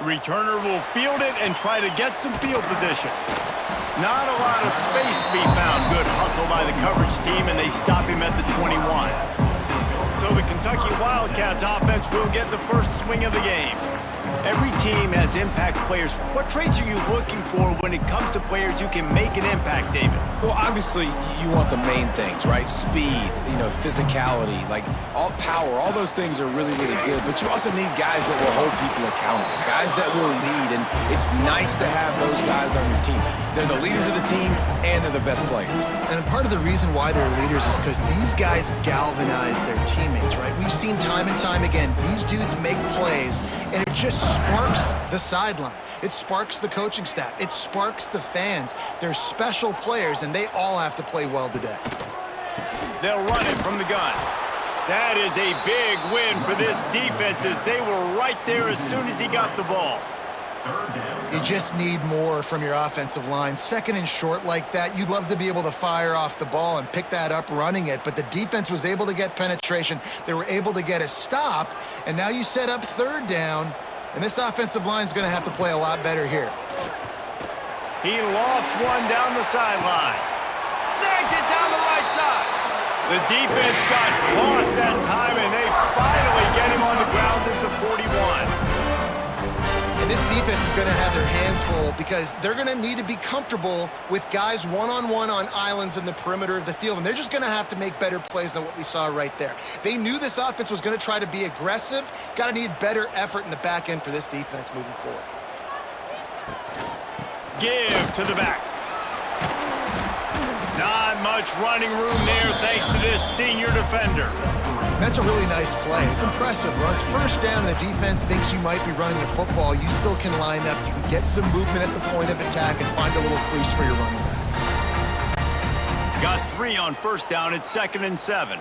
Returner will field it and try to get some field position. Not a lot of space to be found. Good hustle by the coverage team, and they stop him at the 21. So the Kentucky Wildcats offense will get the first swing of the game. Every team has impact players. What traits are you looking for when it comes to players who can make an impact, David? Well, obviously, you want the main things, right? Speed, physicality, like all power, all those things are really, really good. But you also need guys that will hold people accountable, guys that will lead. And it's nice to have those guys on your team. They're the leaders of the team, and they're the best players. And part of the reason why they're leaders is because these guys galvanize their teammates, right? We've seen time and time again, these dudes make plays, and it just sparks the sideline. It sparks the coaching staff. It sparks the fans. They're special players, and they all have to play well today. They'll run it from the gun. That is a big win for this defense as they were right there as soon as he got the ball. You just need more from your offensive line. Second and short like that, you'd love to be able to fire off the ball and pick that up running it, but the defense was able to get penetration. They were able to get a stop, and now you set up third down, and this offensive line is going to have to play a lot better here. He lofts one down the sideline. Snags it down the right side. The defense got caught that time, and they finally get him on the ground at the 41. And this defense is going to have their hands full because they're going to need to be comfortable with guys one-on-one on islands in the perimeter of the field, and they're just going to have to make better plays than what we saw right there. They knew this offense was going to try to be aggressive. Got to need better effort in the back end for this defense moving forward. Give to the back. Not much running room there thanks to this senior defender. That's a really nice play. It's impressive. Runs first down, and the defense thinks you might be running the football. You still can line up. You can get some movement at the point of attack and find a little crease for your running back. Got 3 on first down. It's 2nd and 7.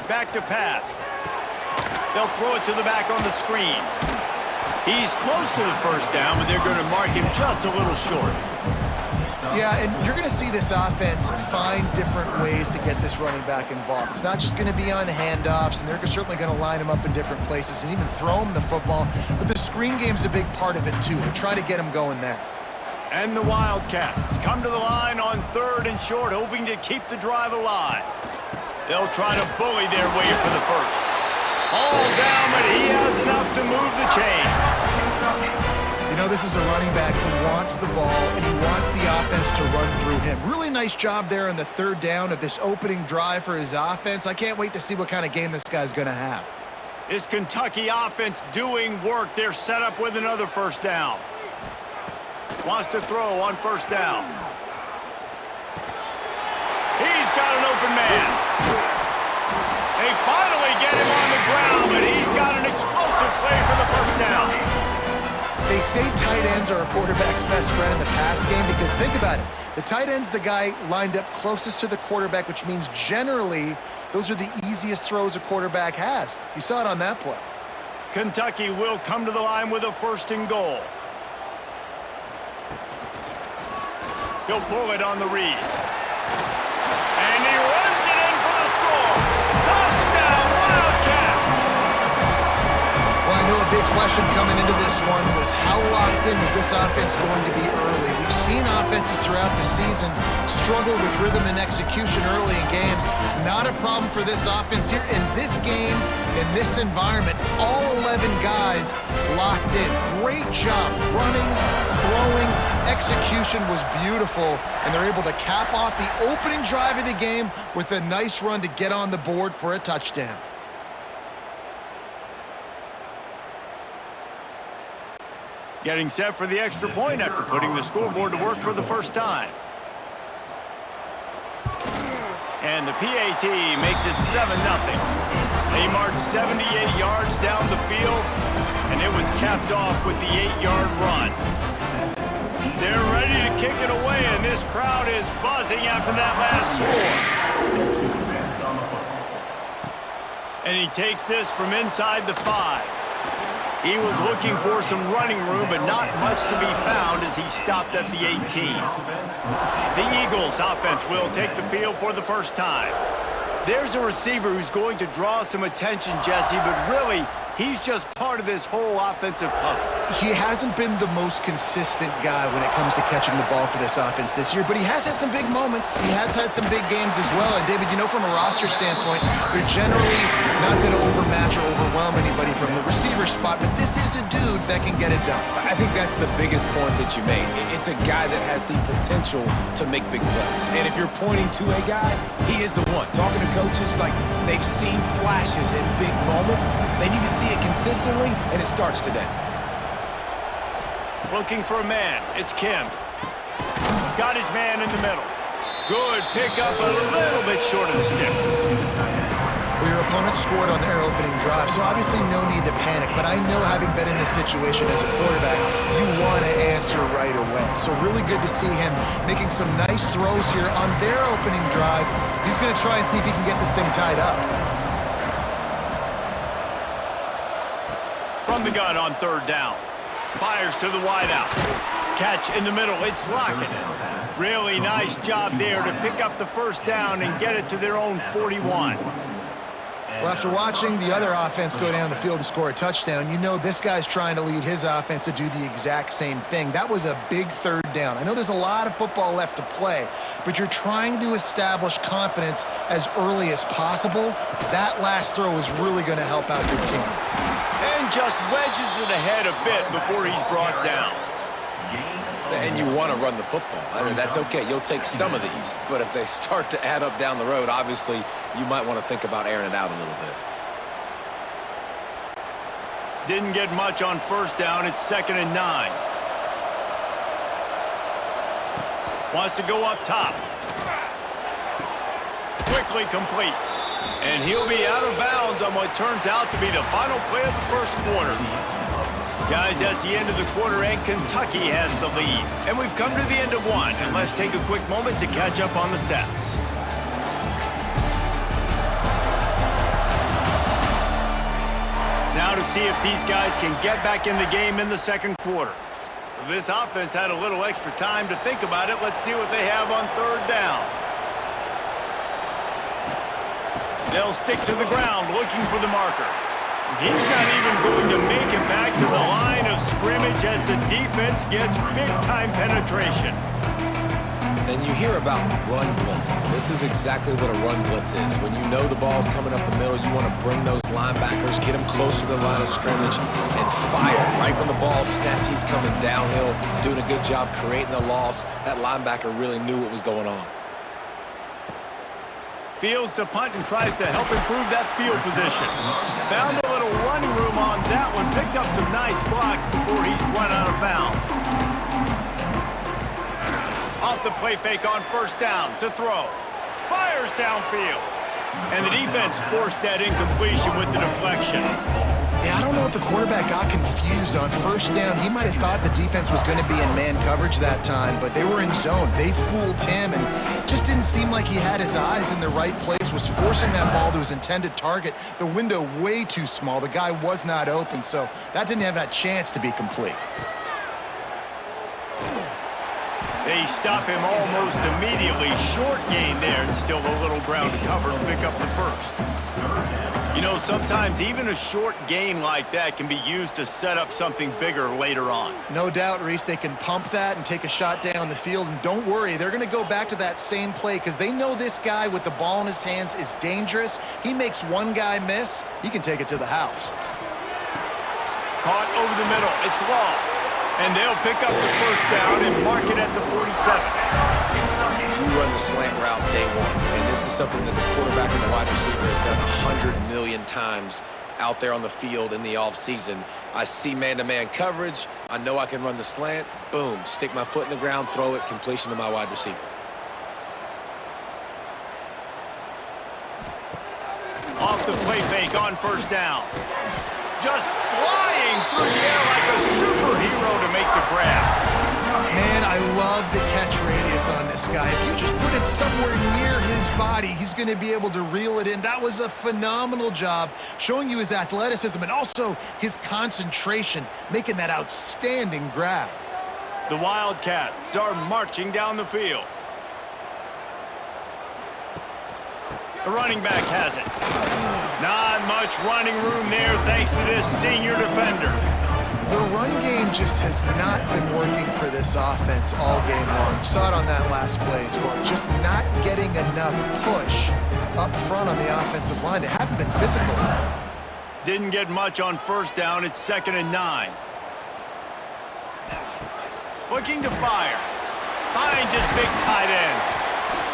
Back to pass. They'll throw it to the back on the screen. He's close to the first down, but they're going to mark him just a little short. Yeah, and you're going to see this offense find different ways to get this running back involved. It's not just going to be on handoffs, and they're certainly going to line him up in different places and even throw him the football. But the screen game's a big part of it, too. They try to get him going there. And the Wildcats come to the line on 3rd and short, hoping to keep the drive alive. They'll try to bully their way for the first. All down, but he has enough to move the chains. You know, this is a running back who wants the ball, and he wants the offense to run through him. Really nice job there on the 3rd down of this opening drive for his offense. I can't wait to see what kind of game this guy's going to have. Is Kentucky offense doing work? They're set up with another first down. Wants to throw on first down. He's got an open man. They finally get him on the ground, but he's got an explosive play for the first down. They say tight ends are a quarterback's best friend in the pass game because think about it. The tight end's the guy lined up closest to the quarterback, which means generally those are the easiest throws a quarterback has. You saw it on that play. Kentucky will come to the line with a 1st and goal. He'll pull it on the read. And he runs it in for the score. Touchdown, Wildcats! Well, I know a big question coming into this one was how locked in was this offense going to be early? We've seen offenses throughout the season struggle with rhythm and execution early in games. Not a problem for this offense here. In this game, in this environment, all 11 guys locked in. Great job running, throwing. Execution was beautiful, and they're able to cap off the opening drive of the game with a nice run to get on the board for a touchdown. Getting set for the extra point after putting the scoreboard to work for the first time. And the PAT makes it 7-0. They marched 78 yards down the field, and it was capped off with the 8-yard run. They're ready to kick it away, and this crowd is buzzing after that last score. And he takes this from inside the 5. He was looking for some running room, but not much to be found as he stopped at the 18. The Eagles offense will take the field for the first time. There's a receiver who's going to draw some attention, Jesse, but really, He's just part of this whole offensive puzzle. He hasn't been the most consistent guy when it comes to catching the ball for this offense this year, but he has had some big moments. He has had some big games as well. And, David, you know, from a roster standpoint, they're generally not going to overmatch or overwhelm anybody from the receiver spot, but this is a dude that can get it done. I think that's the biggest point that you made. It's a guy that has the potential to make big plays. And if you're pointing to a guy, he is the one. Talking to coaches, like, they've seen flashes in big moments. They need to see it consistently, and it starts today. Looking for a man. It's Kim. Got his man in the middle. Good pickup, a little bit short of the sticks. Well, your opponent scored on their opening drive, so obviously no need to panic. But I know, having been in this situation as a quarterback, you want to answer right away. So really good to see him making some nice throws here on their opening drive. He's going to try and see if he can get this thing tied up. From the gun on third down. Fires to the wideout. Catch in the middle. It's Lockett. Really nice job there to pick up the first down and get it to their own 41. Well, after watching the other offense go down the field and score a touchdown, you know this guy's trying to lead his offense to do the exact same thing. That was a big third down. I know there's a lot of football left to play, but you're trying to establish confidence as early as possible. That last throw is really going to help out your team. And just wedges it ahead a bit before he's brought down. And you want to run the football. I mean, that's okay. You'll take some of these. But if they start to add up down the road, obviously, you might want to think about airing it out a little bit. Didn't get much on first down. It's 2nd and 9. Wants to go up top. Quickly complete. And he'll be out of bounds on what turns out to be the final play of the first quarter. Guys, that's the end of the quarter, and Kentucky has the lead. And we've come to the end of one, and let's take a quick moment to catch up on the stats. Now to see if these guys can get back in the game in the second quarter. This offense had a little extra time to think about it. Let's see what they have on third down. They'll stick to the ground looking for the marker. He's not even going to make it back to the line of scrimmage as the defense gets big-time penetration. And you hear about run blitzes. This is exactly what a run blitz is. When you know the ball's coming up the middle, you want to bring those linebackers, get them closer to the line of scrimmage, and fire. Right when the ball snapped, he's coming downhill, doing a good job creating the loss. That linebacker really knew what was going on. Fields to punt and tries to help improve that field position. Found a little running room on that one. Picked up some nice blocks before he's run out of bounds. Off the play fake on first down to throw. Fires downfield. And the defense forced that incompletion with the deflection. Yeah, I don't know if the quarterback got confused on first down. He might have thought the defense was going to be in man coverage that time, but they were in zone. They fooled him, and just didn't seem like he had his eyes in the right place, was forcing that ball to his intended target. The window way too small. The guy was not open, so that didn't have that chance to be complete. They stop him almost immediately. Short gain there, and still a little ground to cover to pick up the first. You know, sometimes even a short gain like that can be used to set up something bigger later on. No doubt, Reese, they can pump that and take a shot down the field. And don't worry, they're going to go back to that same play because they know this guy with the ball in his hands is dangerous. He makes one guy miss, he can take it to the house. Caught over the middle. It's Law. And they'll pick up the first down and mark it at the 47. You run the slant route day one, and this is something that the quarterback and the wide receiver has done 100 million times out there on the field in the offseason. I see man-to-man coverage. I know I can run the slant. Boom, stick my foot in the ground, throw it, completion to my wide receiver. Off the play fake on first down. Just flying through the air like a superhero to make the grab. Man, I love the catch radius on this guy. If you just put it somewhere near his body, he's going to be able to reel it in. That was a phenomenal job, showing you his athleticism and also his concentration, making that outstanding grab. The Wildcats are marching down the field. The running back has it. Not much running room there thanks to this senior defender. The run game just has not been working for this offense all game long. Saw it on that last play as well. Just not getting enough push up front on the offensive line. They haven't been physical enough. Didn't get much on first down. It's 2nd and 9. Looking to fire. Finds his big tight end.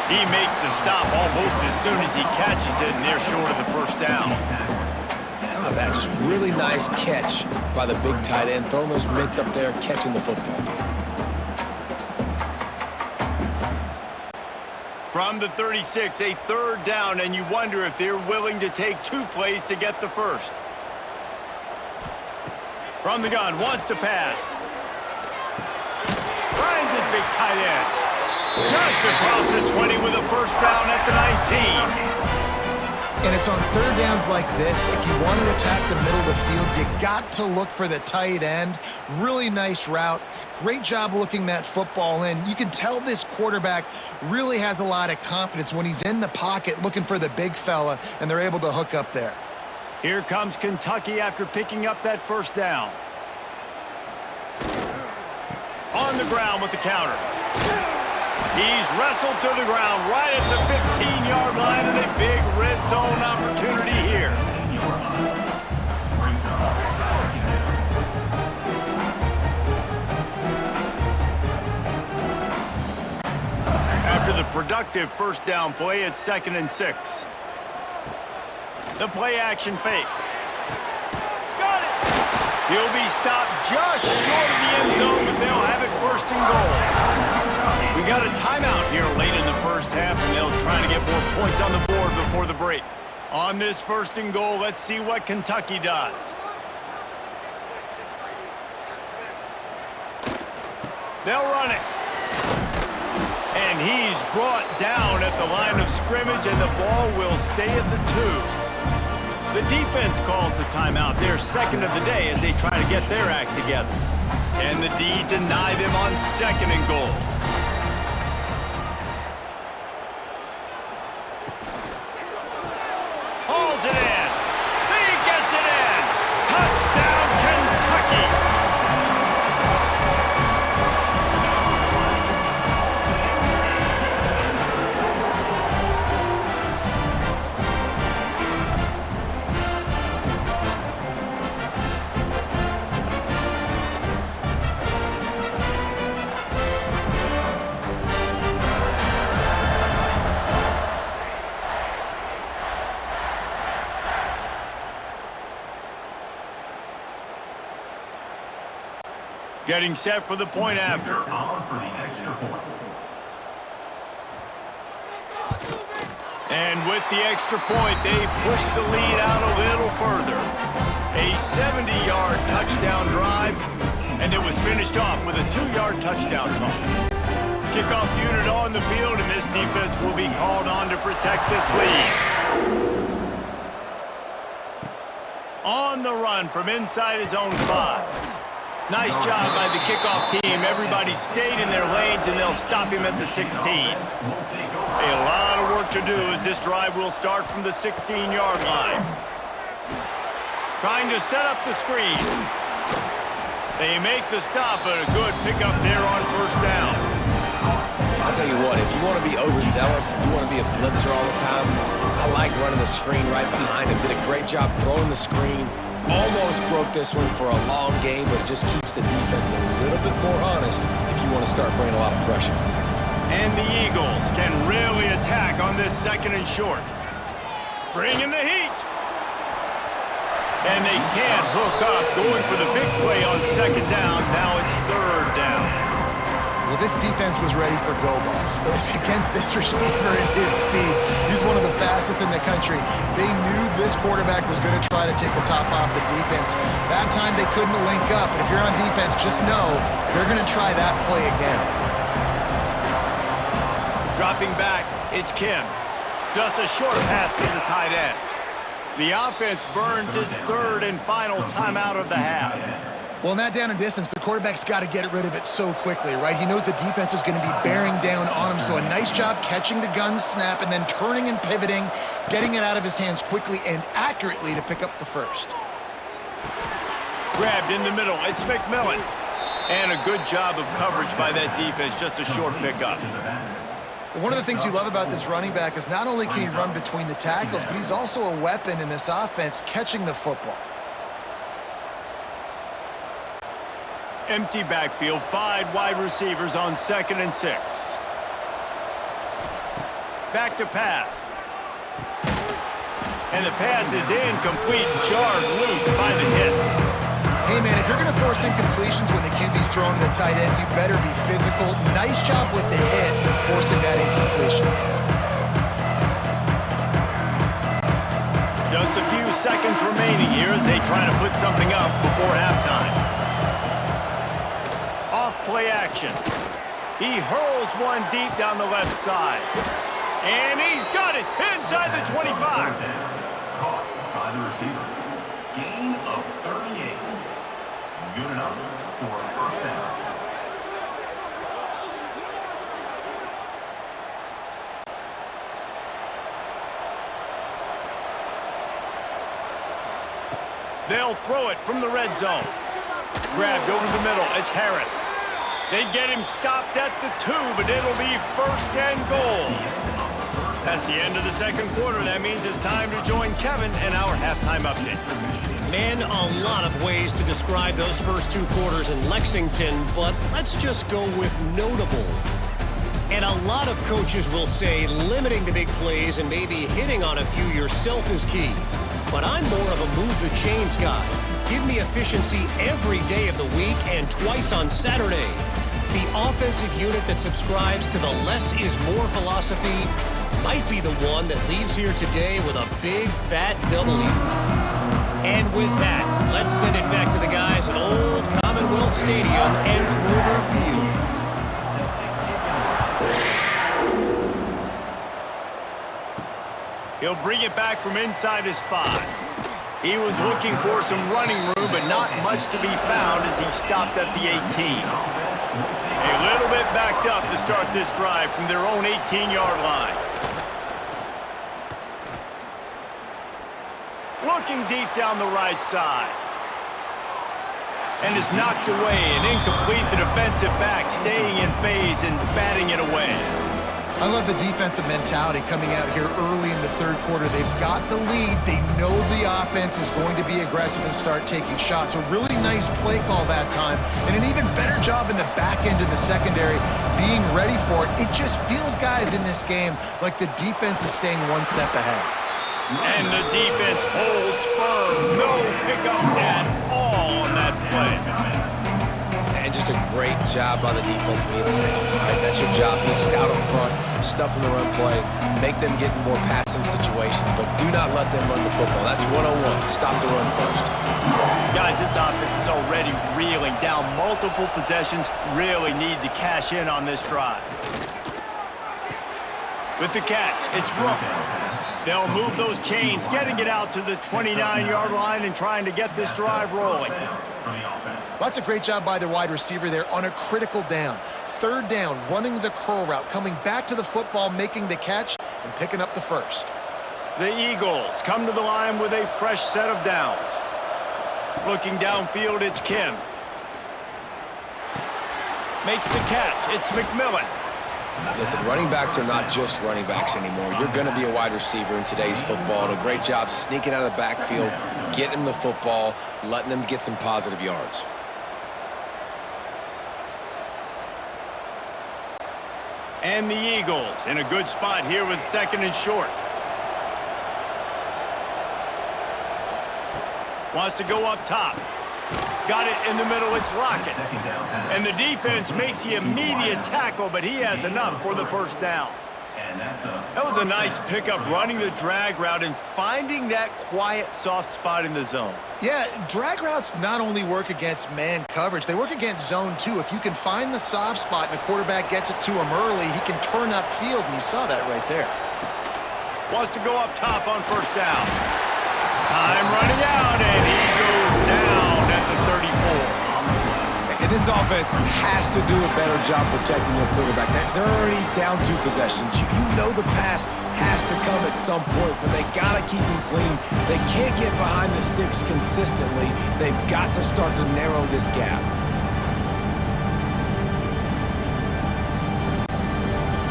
He makes the stop almost as soon as he catches it, and they're short of the first down. Oh, that just really nice catch by the big tight end. Throwing those mitts up there, catching the football. From the 36, a 3rd down, and you wonder if they're willing to take 2 plays to get the first. From the gun, wants to pass. Finds his big tight end. Just across the 20 with a first down at the 19. And it's on 3rd downs like this. If you want to attack the middle of the field, you got to look for the tight end. Really nice route. Great job looking that football in. You can tell this quarterback really has a lot of confidence when he's in the pocket looking for the big fella, and they're able to hook up there. Here comes Kentucky after picking up that first down. On the ground with the counter. He's wrestled to the ground right at the 15-yard line, and a big red zone opportunity here. After the productive first down play, it's 2nd and 6. The play-action fake. Got it! He'll be stopped just short of the end zone, but they'll have it 1st and goal. We got a timeout here late in the first half, and they'll try to get more points on the board before the break. On this 1st and goal, let's see what Kentucky does. They'll run it. And he's brought down at the line of scrimmage, and the ball will stay at the 2. The defense calls the timeout, their 2nd of the day, as they try to get their act together. And the D deny them on 2nd and goal. Hauls it in. He gets it in. Touchdown, Kentucky. Getting set for the point after. And with the extra point, they push the lead out a little further. A 70-yard touchdown drive, and it was finished off with a 2-yard touchdown toss. Kickoff unit on the field, and this defense will be called on to protect this lead. On the run from inside his own 5. Nice job by the kickoff team. Everybody stayed in their lanes, and they'll stop him at the 16. A lot of work to do as this drive will start from the 16-yard line. Trying to set up the screen. They make the stop, but a good pickup there on 1st down. I'll tell you what, if you want to be overzealous, you want to be a blitzer all the time, I like running the screen right behind him. Did a great job throwing the screen. Almost broke this one for a long game, but it just keeps the defense a little bit more honest if you want to start bringing a lot of pressure. And the Eagles can really attack on this 2nd and short. Bringing the heat. And they can't hook up, going for the big play on 2nd down. Now it's 3rd down. Well, this defense was ready for go balls. Against this receiver at his speed, he's one of the fastest in the country. They knew this quarterback was going to try to take the top off the defense. That time they couldn't link up, but if you're on defense, just know they're going to try that play again. Dropping back, it's Kim. Just a short pass to the tight end. The offense burns its 3rd and final timeout of the half. Well, in that down and distance, the quarterback's got to get rid of it so quickly, right? He knows the defense is going to be bearing down on him, so a nice job catching the gun snap and then turning and pivoting, getting it out of his hands quickly and accurately to pick up the first. Grabbed in the middle. It's McMillan. And a good job of coverage by that defense. Just a short pickup. One of the things you love about this running back is not only can he run between the tackles, but he's also a weapon in this offense catching the football. Empty backfield, 5 wide receivers on 2nd and 6. Back to pass. And the pass is incomplete, jarred loose by the hit. Hey, man, if you're going to force incompletions when the QB's throwing to the tight end, you better be physical. Nice job with the hit, forcing that incompletion. Just a few seconds remaining here as they try to put something up before halftime. Off play action. He hurls one deep down the left side. And he's got it inside the 25. Caught by the receiver. Gain of 38. Good enough for a first down. They'll throw it from the red zone. Grabbed over the middle. It's Harris. They get him stopped at the 2, but it'll be 1st and goal. That's the end of the second quarter. That means it's time to join Kevin in our halftime update. Man, a lot of ways to describe those first 2 quarters in Lexington, but let's just go with notable. And a lot of coaches will say limiting the big plays and maybe hitting on a few yourself is key. But I'm more of a move the chains guy. Give me efficiency every day of the week and twice on Saturday. The offensive unit that subscribes to the less is more philosophy might be the one that leaves here today with a big fat W. And with that, let's send it back to the guys at Old Commonwealth Stadium and Kruger Field. He'll bring it back from inside his 5. He was looking for some running room, but not much to be found as he stopped at the 18. A little bit backed up to start this drive from their own 18-yard line. Looking deep down the right side. And is knocked away and incomplete. The defensive back staying in phase and batting it away. I love the defensive mentality coming out here early in the third quarter. They've got the lead. They know the offense is going to be aggressive and start taking shots. A really nice play call that time, and an even better job in the back end of the secondary being ready for it. It just feels, guys, in this game like the defense is staying one step ahead. And the defense holds firm. No pickup at all on that play. And just a great job by the defense being stout. All right, that's your job. Be stout up front, stuff in the run play, make them get in more passing situations, but do not let them run the football. That's 101. Stop the run first. Guys, this offense is already reeling down multiple possessions. Really need to cash in on this drive. With the catch, it's Rooks. They'll move those chains, getting it out to the 29-yard line and trying to get this drive rolling. That's a great job by the wide receiver there on a critical down. Third down, running the curl route, coming back to the football, making the catch, and picking up the first. The Eagles come to the line with a fresh set of downs. Looking downfield, it's Kim. Makes the catch. It's McMillan. Listen, running backs are not just running backs anymore. You're going to be a wide receiver in today's football. And a great job sneaking out of the backfield, getting the football, letting them get some positive yards. And the Eagles in a good spot here with 2nd and short. Wants to go up top. Got it in the middle, it's Lockett. And the defense makes the immediate tackle, but he has enough for the first down. That was a nice pickup, running the drag route and finding that quiet, soft spot in the zone. Yeah, drag routes not only work against man coverage, they work against zone too. If you can find the soft spot and the quarterback gets it to him early, he can turn upfield, and you saw that right there. Wants to go up top on first down. Time running out, and he goes down at the 34. And this offense has to do a better job protecting their quarterback. They're already down 2 possessions. You know the pass has to come at some point, but they got to keep him clean. They can't get behind the sticks consistently. They've got to start to narrow this gap.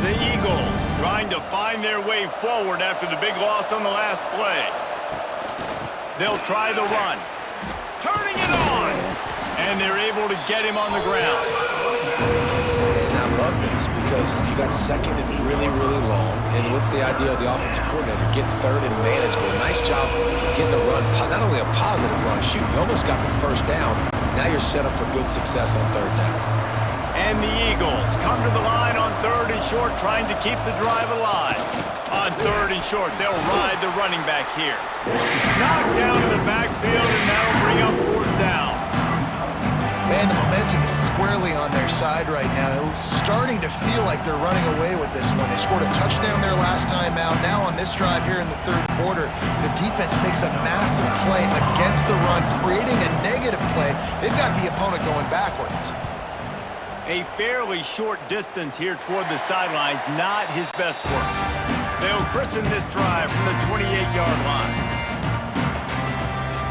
The Eagles trying to find their way forward after the big loss on the last play. They'll try the run. Turning it on! And they're able to get him on the ground. And I love this because you got second and really, really long. And what's the idea of the offensive coordinator? Get third and manageable. Nice job getting the run. Not only a positive run, shoot, you almost got the first down. Now you're set up for good success on third down. And the Eagles come to the line on 3rd and short, trying to keep the drive alive. On 3rd and short, they'll ride the running back here. Knocked down in the backfield, and that'll bring up 4th down. Man, the momentum is squarely on their side right now. It's starting to feel like they're running away with this one. They scored a touchdown their last time out. Now on this drive here in the 3rd quarter, the defense makes a massive play against the run, creating a negative play. They've got the opponent going backwards. A fairly short distance here toward the sidelines, not his best work. They'll christen this drive from the 28-yard line.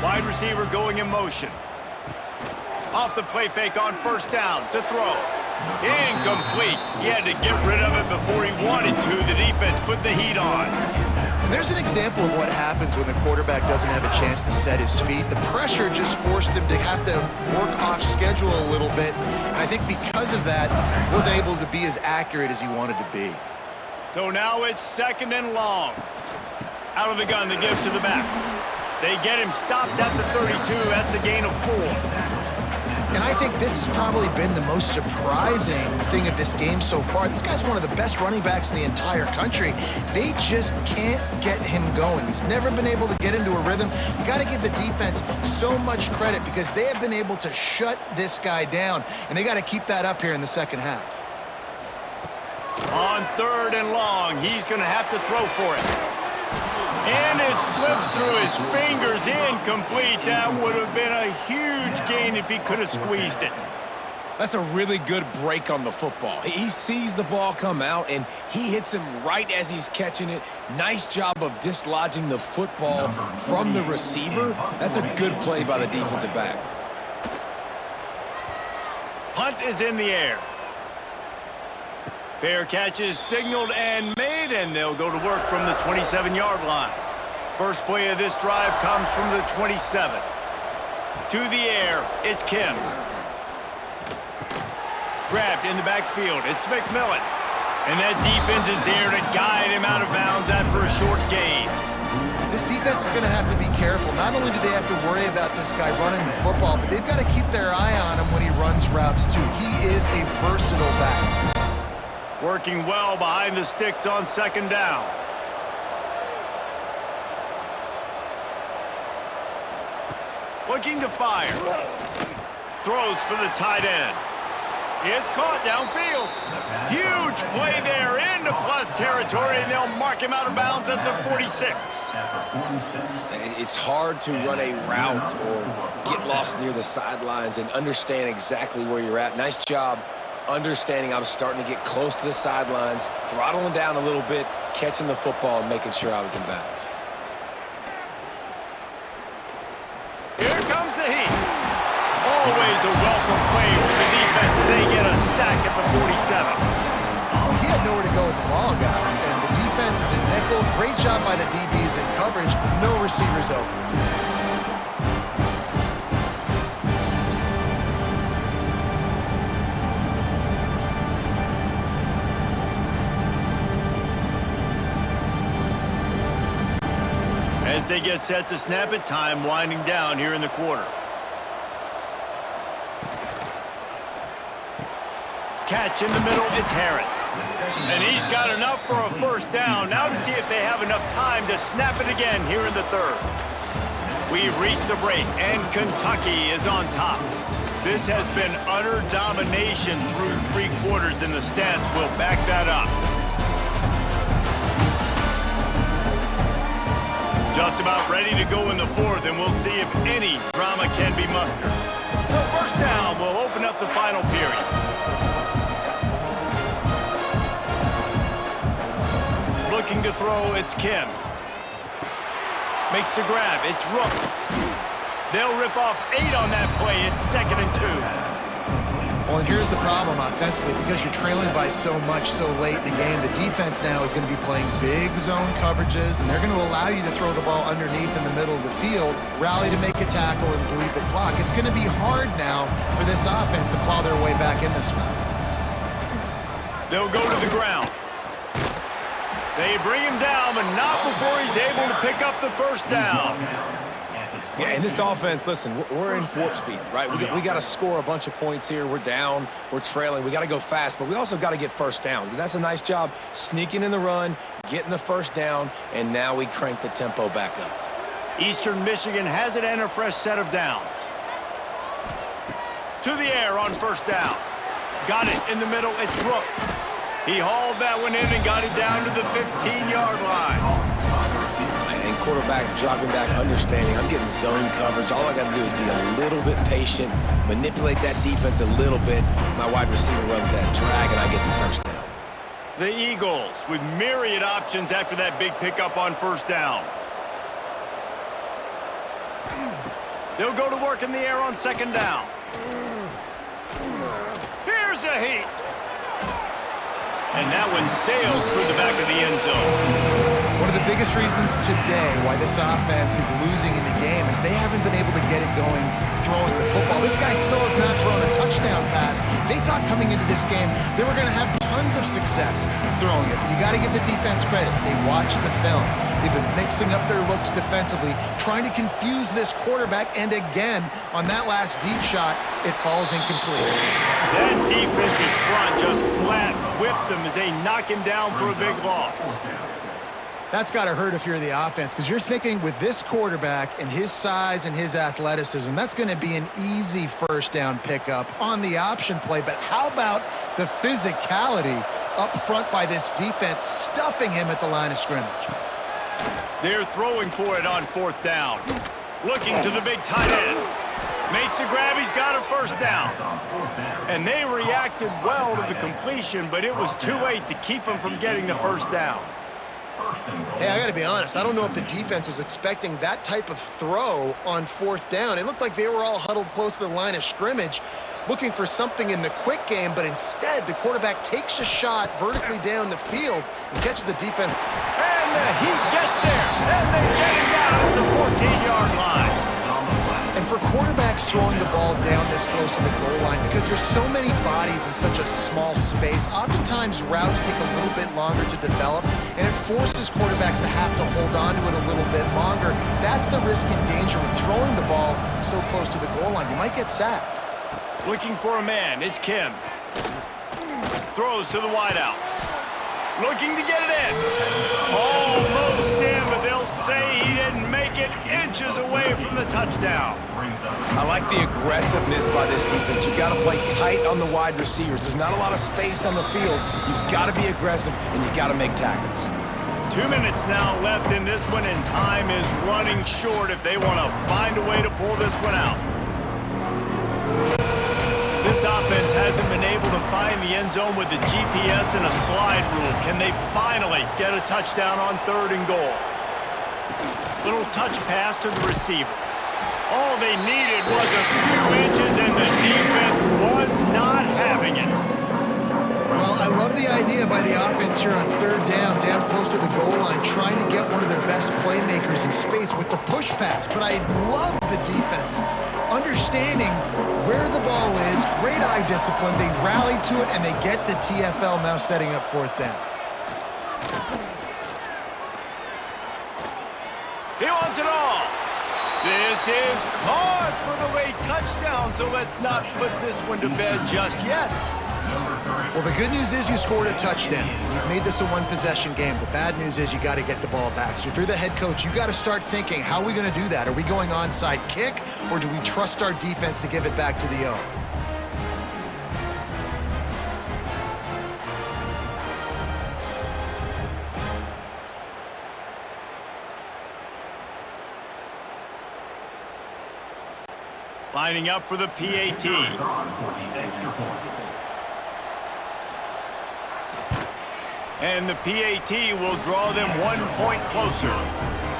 Wide receiver going in motion. Off the play fake on 1st down to throw. Incomplete. He had to get rid of it before he wanted to. The defense put the heat on. And there's an example of what happens when the quarterback doesn't have a chance to set his feet. The pressure just forced him to have to work off schedule a little bit. And I think because of that, wasn't able to be as accurate as he wanted to be. So now it's 2nd and long. Out of the gun, they give to the back. They get him stopped at the 32. That's a gain of 4. And I think this has probably been the most surprising thing of this game so far. This guy's one of the best running backs in the entire country. They just can't get him going. He's never been able to get into a rhythm. You got to give the defense so much credit because they have been able to shut this guy down, and they got to keep that up here in the 2nd half. On 3rd and long, he's going to have to throw for it. And it slips through his fingers, incomplete. That would have been a huge gain if he could have squeezed it. That's a really good break on the football. He sees the ball come out, and he hits him right as he's catching it. Nice job of dislodging the football from the receiver. That's a good play by the defensive back. Punt is in the air. Fair catch is signaled and made, and they'll go to work from the 27-yard line. First play of this drive comes from the 27. To the air, it's Kim. Grabbed in the backfield, it's McMillan. And that defense is there to guide him out of bounds after a short gain. This defense is going to have to be careful. Not only do they have to worry about this guy running the football, but they've got to keep their eye on him when he runs routes too. He is a versatile back. Working well behind the sticks on second down. Looking to fire. Throws for the tight end. It's caught downfield. Huge play there into plus territory, and they'll mark him out of bounds at the 46. It's hard to run a route or get lost near the sidelines and understand exactly where you're at. Nice job understanding I was starting to get close to the sidelines, throttling down a little bit, catching the football, and making sure I was in bounds. Here comes the heat. Always a welcome play for the defense as they get a sack at the 47. He had nowhere to go with the ball, guys, and the defense is in nickel. Great job by the DBs in coverage. No receivers open. As they get set to snap it, time winding down here in the quarter. Catch in the middle, it's Harris. And he's got enough for a first down. Now to see if they have enough time to snap it again here in the third. We've reached the break, and Kentucky is on top. This has been utter domination through 3 quarters, and the stats will back that up. Just about ready to go in the fourth, and we'll see if any drama can be mustered. So first down will open up the final period. Looking to throw, it's Kim. Makes the grab, it's Rooks. They'll rip off 8 on that play. It's 2nd and 2. Well, and here's the problem offensively. Because you're trailing by so much so late in the game, the defense now is going to be playing big zone coverages, and they're going to allow you to throw the ball underneath in the middle of the field, rally to make a tackle, and bleed the clock. It's going to be hard now for this offense to claw their way back in this one. They'll go to the ground. They bring him down, but not before he's able to pick up the first down. Yeah, in this offense, listen, we're in warp speed, right? We got to score a bunch of points here. We're down. We're trailing. We got to go fast, but we also got to get first downs. And that's a nice job sneaking in the run, getting the first down, and now we crank the tempo back up. Eastern Michigan has it and a fresh set of downs. To the air on first down. Got it in the middle. It's Rooks. He hauled that one in and got it down to the 15-yard line. And quarterback dropping back, understanding I'm getting zone coverage. All I got to do is be a little bit patient, manipulate that defense a little bit. My wide receiver runs that drag, and I get the first down. The Eagles with myriad options after that big pickup on first down. They'll go to work in the air on second down. Here's a heat. And that one sails through the back of the end zone. One of the biggest reasons today why this offense is losing in the game is they haven't been able to get it going throwing the football. This guy still has not thrown a touchdown pass. They thought coming into this game they were going to have tons of success throwing it. But you got to give the defense credit. They watched the film. They've been mixing up their looks defensively, trying to confuse this quarterback. And again, on that last deep shot, it falls incomplete. That defensive front just flat whipped them as they knock him down for a big loss. That's got to hurt if you're the offense, because you're thinking with this quarterback and his size and his athleticism, that's going to be an easy first down pickup on the option play. But how about the physicality up front by this defense, stuffing him at the line of scrimmage? They're throwing for it on fourth down. Looking to the big tight end. Makes the grab, he's got a first down. And they reacted well to the completion, but it was too late to keep him from getting the first down. Hey, I got to be honest. I don't know if the defense was expecting that type of throw on fourth down. It looked like they were all huddled close to the line of scrimmage, looking for something in the quick game, but instead the quarterback takes a shot vertically down the field and catches the defense. And the Heat gets there, and they get him down at the 14-yard line. And for quarterbacks throwing the ball down this close to the goal line, because there's so many bodies in such a small space, oftentimes routes take a little bit longer to develop, and it forces quarterbacks to have to hold on to it a little bit longer. That's the risk and danger with throwing the ball so close to the goal line. You might get sacked. Looking for a man, it's Kim. Throws to the wideout. Looking to get it in. Almost in, but they'll say he didn't make it, inches away from the touchdown. I like the aggressiveness by this defense. You got to play tight on the wide receivers. There's not a lot of space on the field. You got to be aggressive, and you got to make tackles. 2 minutes now left in this one, and time is running short if they want to find a way to pull this one out. This offense hasn't been able to find the end zone with the GPS and a slide rule. Can they finally get a touchdown on 3rd and goal? Little touch pass to the receiver. All they needed was a few inches, and the defense was not having it. Well, I love the idea by the offense here on 3rd down, down close to the goal line, trying to get one of their best playmakers in space with the push pass. But I love the defense, understanding where the ball is, great eye discipline. They rally to it, and they get the TFL now setting up 4th down. He wants it all. This is caught for the late touchdown, so let's not put this one to bed just yet. Well, the good news is you scored a touchdown. You've made this a one-possession game. The bad news is you got to get the ball back. So if you're the head coach, you got to start thinking, how are we going to do that? Are we going onside kick, or do we trust our defense to give it back to the O? Lining up for the PAT. Runners on for the extra point. And the PAT will draw them 1 point closer.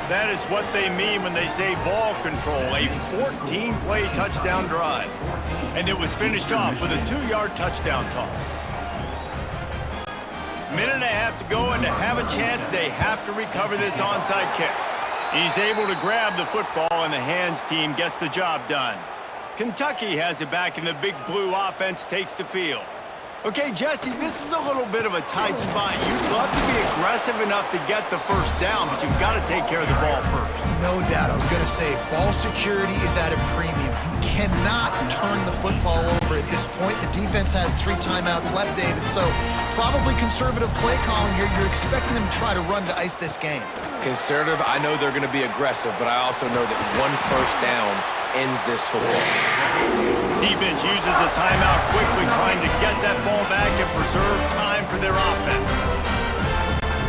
That is what they mean when they say ball control, a 14-play touchdown drive. And it was finished off with a 2-yard touchdown toss. Minute and a half to go, and to have a chance, they have to recover this onside kick. He's able to grab the football, and the hands team gets the job done. Kentucky has it back, and the Big Blue offense takes the field. Okay, Jesse, this is a little bit of a tight spot. You'd love to be aggressive enough to get the first down, but you've got to take care of the ball first. No doubt. I was going to say, ball security is at a premium. You cannot turn the football over at this point. The defense has 3 timeouts left, David, so probably conservative play calling here. You're expecting them to try to run to ice this game. Conservative, I know they're going to be aggressive, but I also know that 1 first down ends this football game. Defense uses a timeout quickly, trying to get that ball back and preserve time for their offense.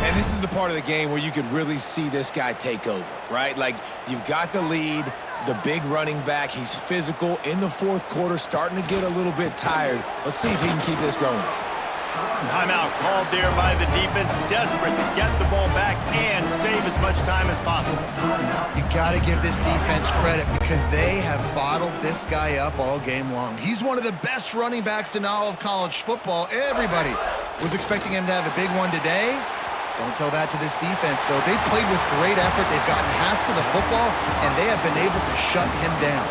And this is the part of the game where you could really see this guy take over, right? Like, you've got the lead, the big running back. He's physical in the fourth quarter, starting to get a little bit tired. Let's see if he can keep this going. Timeout called there by the defense, desperate to get the ball back and save as much time as possible. You got to give this defense credit because they have bottled this guy up all game long. He's one of the best running backs in all of college football. Everybody was expecting him to have a big one today. Don't tell that to this defense, though. They've played with great effort. They've gotten hats to the football, and they have been able to shut him down.